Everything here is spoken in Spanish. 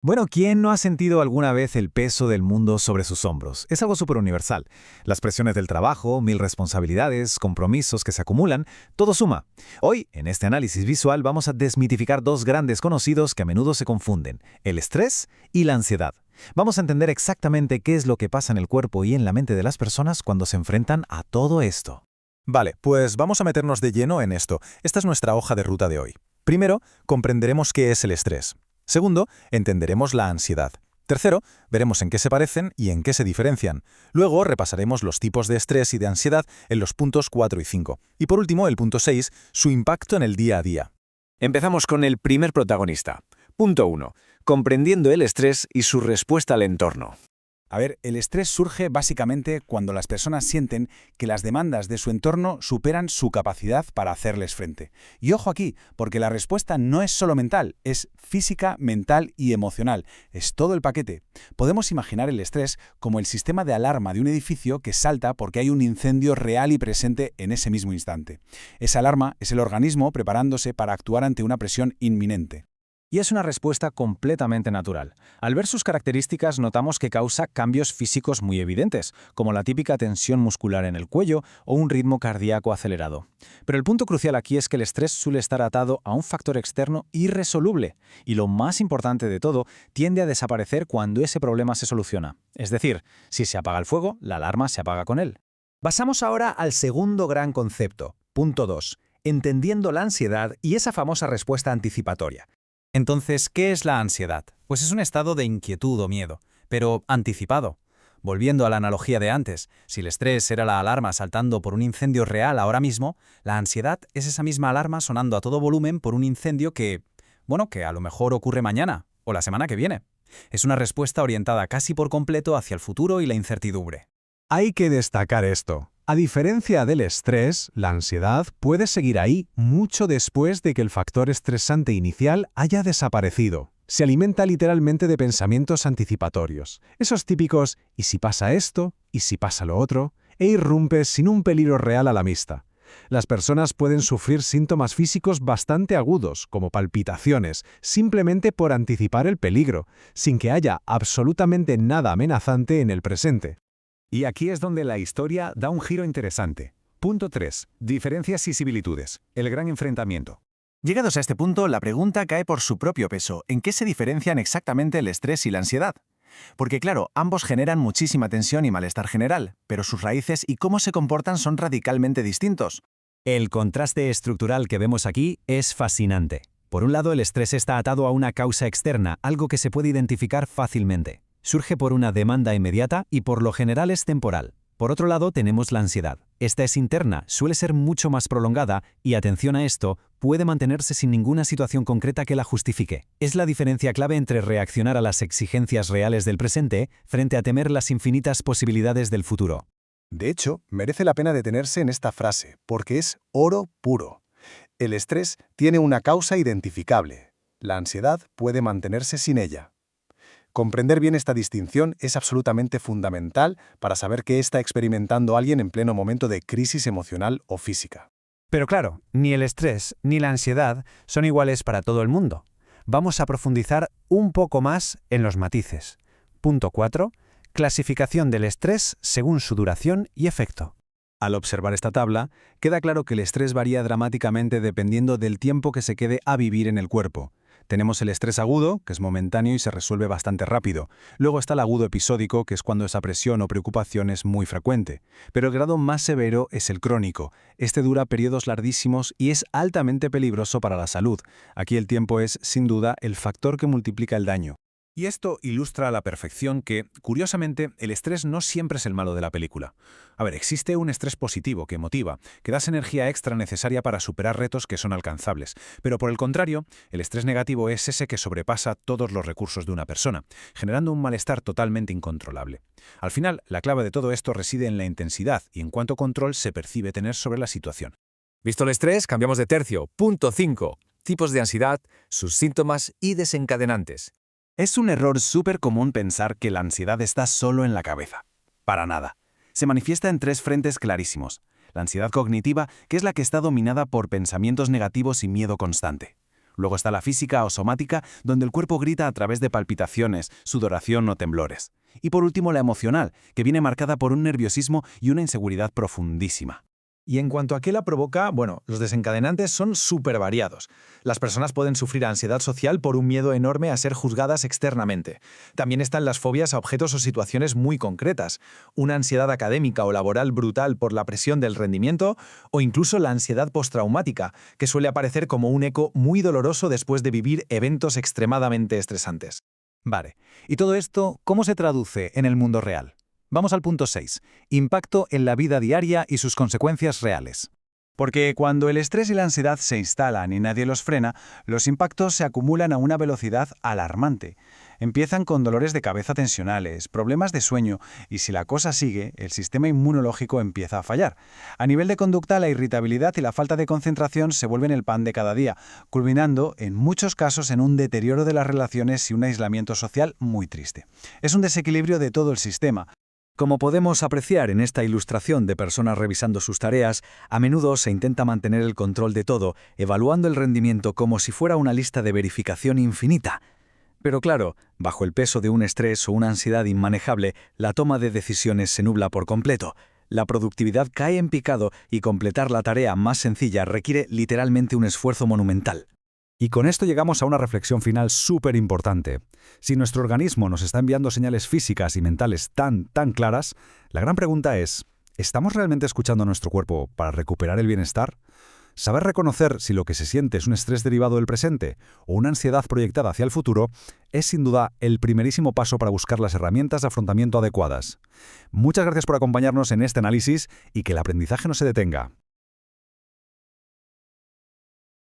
Bueno, ¿quién no ha sentido alguna vez el peso del mundo sobre sus hombros? Es algo súper universal. Las presiones del trabajo, mil responsabilidades, compromisos que se acumulan, todo suma. Hoy, en este análisis visual, vamos a desmitificar dos grandes conocidos que a menudo se confunden, el estrés y la ansiedad. Vamos a entender exactamente qué es lo que pasa en el cuerpo y en la mente de las personas cuando se enfrentan a todo esto. Vale, pues vamos a meternos de lleno en esto. Esta es nuestra hoja de ruta de hoy. Primero, comprenderemos qué es el estrés. Segundo, entenderemos la ansiedad. Tercero, veremos en qué se parecen y en qué se diferencian. Luego repasaremos los tipos de estrés y de ansiedad en los puntos 4 y 5. Y por último, el punto 6, su impacto en el día a día. Empezamos con el primer protagonista. Punto 1. Comprendiendo el estrés y su respuesta al entorno. A ver, el estrés surge básicamente cuando las personas sienten que las demandas de su entorno superan su capacidad para hacerles frente. Y ojo aquí, porque la respuesta no es solo mental, es física, mental y emocional. Es todo el paquete. Podemos imaginar el estrés como el sistema de alarma de un edificio que salta porque hay un incendio real y presente en ese mismo instante. Esa alarma es el organismo preparándose para actuar ante una presión inminente. Y es una respuesta completamente natural. Al ver sus características notamos que causa cambios físicos muy evidentes, como la típica tensión muscular en el cuello o un ritmo cardíaco acelerado. Pero el punto crucial aquí es que el estrés suele estar atado a un factor externo irresoluble, y lo más importante de todo, tiende a desaparecer cuando ese problema se soluciona. Es decir, si se apaga el fuego, la alarma se apaga con él. Pasamos ahora al segundo gran concepto, punto 2, entendiendo la ansiedad y esa famosa respuesta anticipatoria. Entonces, ¿qué es la ansiedad? Pues es un estado de inquietud o miedo, pero anticipado. Volviendo a la analogía de antes, si el estrés era la alarma saltando por un incendio real ahora mismo, la ansiedad es esa misma alarma sonando a todo volumen por un incendio que a lo mejor ocurre mañana o la semana que viene. Es una respuesta orientada casi por completo hacia el futuro y la incertidumbre. Hay que destacar esto. A diferencia del estrés, la ansiedad puede seguir ahí mucho después de que el factor estresante inicial haya desaparecido. Se alimenta literalmente de pensamientos anticipatorios, esos típicos «¿y si pasa esto? ¿Y si pasa lo otro?», e irrumpe sin un peligro real a la vista. Las personas pueden sufrir síntomas físicos bastante agudos, como palpitaciones, simplemente por anticipar el peligro, sin que haya absolutamente nada amenazante en el presente. Y aquí es donde la historia da un giro interesante. Punto 3. Diferencias y similitudes. El gran enfrentamiento. Llegados a este punto, la pregunta cae por su propio peso. ¿En qué se diferencian exactamente el estrés y la ansiedad? Porque claro, ambos generan muchísima tensión y malestar general, pero sus raíces y cómo se comportan son radicalmente distintos. El contraste estructural que vemos aquí es fascinante. Por un lado, el estrés está atado a una causa externa, algo que se puede identificar fácilmente. Surge por una demanda inmediata y por lo general es temporal. Por otro lado, tenemos la ansiedad. Esta es interna, suele ser mucho más prolongada y, atención a esto, puede mantenerse sin ninguna situación concreta que la justifique. Es la diferencia clave entre reaccionar a las exigencias reales del presente frente a temer las infinitas posibilidades del futuro. De hecho, merece la pena detenerse en esta frase, porque es oro puro. El estrés tiene una causa identificable. La ansiedad puede mantenerse sin ella. Comprender bien esta distinción es absolutamente fundamental para saber qué está experimentando alguien en pleno momento de crisis emocional o física. Pero claro, ni el estrés ni la ansiedad son iguales para todo el mundo. Vamos a profundizar un poco más en los matices. Punto 4. Clasificación del estrés según su duración y efecto. Al observar esta tabla, queda claro que el estrés varía dramáticamente dependiendo del tiempo que se quede a vivir en el cuerpo. Tenemos el estrés agudo, que es momentáneo y se resuelve bastante rápido. Luego está el agudo episódico, que es cuando esa presión o preocupación es muy frecuente. Pero el grado más severo es el crónico. Este dura periodos larguísimos y es altamente peligroso para la salud. Aquí el tiempo es, sin duda, el factor que multiplica el daño. Y esto ilustra a la perfección que, curiosamente, el estrés no siempre es el malo de la película. A ver, existe un estrés positivo que motiva, que da esa energía extra necesaria para superar retos que son alcanzables. Pero por el contrario, el estrés negativo es ese que sobrepasa todos los recursos de una persona, generando un malestar totalmente incontrolable. Al final, la clave de todo esto reside en la intensidad y en cuánto control se percibe tener sobre la situación. Visto el estrés, cambiamos de tercio. Punto 5. Tipos de ansiedad, sus síntomas y desencadenantes. Es un error súper común pensar que la ansiedad está solo en la cabeza. Para nada. Se manifiesta en tres frentes clarísimos. La ansiedad cognitiva, que es la que está dominada por pensamientos negativos y miedo constante. Luego está la física o somática, donde el cuerpo grita a través de palpitaciones, sudoración o temblores. Y por último, la emocional, que viene marcada por un nerviosismo y una inseguridad profundísima. Y en cuanto a qué la provoca, bueno, los desencadenantes son súper variados. Las personas pueden sufrir ansiedad social por un miedo enorme a ser juzgadas externamente. También están las fobias a objetos o situaciones muy concretas, una ansiedad académica o laboral brutal por la presión del rendimiento, o incluso la ansiedad postraumática, que suele aparecer como un eco muy doloroso después de vivir eventos extremadamente estresantes. Vale, ¿y todo esto cómo se traduce en el mundo real? Vamos al punto 6. Impacto en la vida diaria y sus consecuencias reales. Porque cuando el estrés y la ansiedad se instalan y nadie los frena, los impactos se acumulan a una velocidad alarmante. Empiezan con dolores de cabeza tensionales, problemas de sueño y si la cosa sigue, el sistema inmunológico empieza a fallar. A nivel de conducta, la irritabilidad y la falta de concentración se vuelven el pan de cada día, culminando en muchos casos en un deterioro de las relaciones y un aislamiento social muy triste. Es un desequilibrio de todo el sistema. Como podemos apreciar en esta ilustración de personas revisando sus tareas, a menudo se intenta mantener el control de todo, evaluando el rendimiento como si fuera una lista de verificación infinita. Pero claro, bajo el peso de un estrés o una ansiedad inmanejable, la toma de decisiones se nubla por completo. La productividad cae en picado y completar la tarea más sencilla requiere literalmente un esfuerzo monumental. Y con esto llegamos a una reflexión final súper importante. Si nuestro organismo nos está enviando señales físicas y mentales tan claras, la gran pregunta es, ¿estamos realmente escuchando a nuestro cuerpo para recuperar el bienestar? Saber reconocer si lo que se siente es un estrés derivado del presente o una ansiedad proyectada hacia el futuro es sin duda el primerísimo paso para buscar las herramientas de afrontamiento adecuadas. Muchas gracias por acompañarnos en este análisis y que el aprendizaje no se detenga.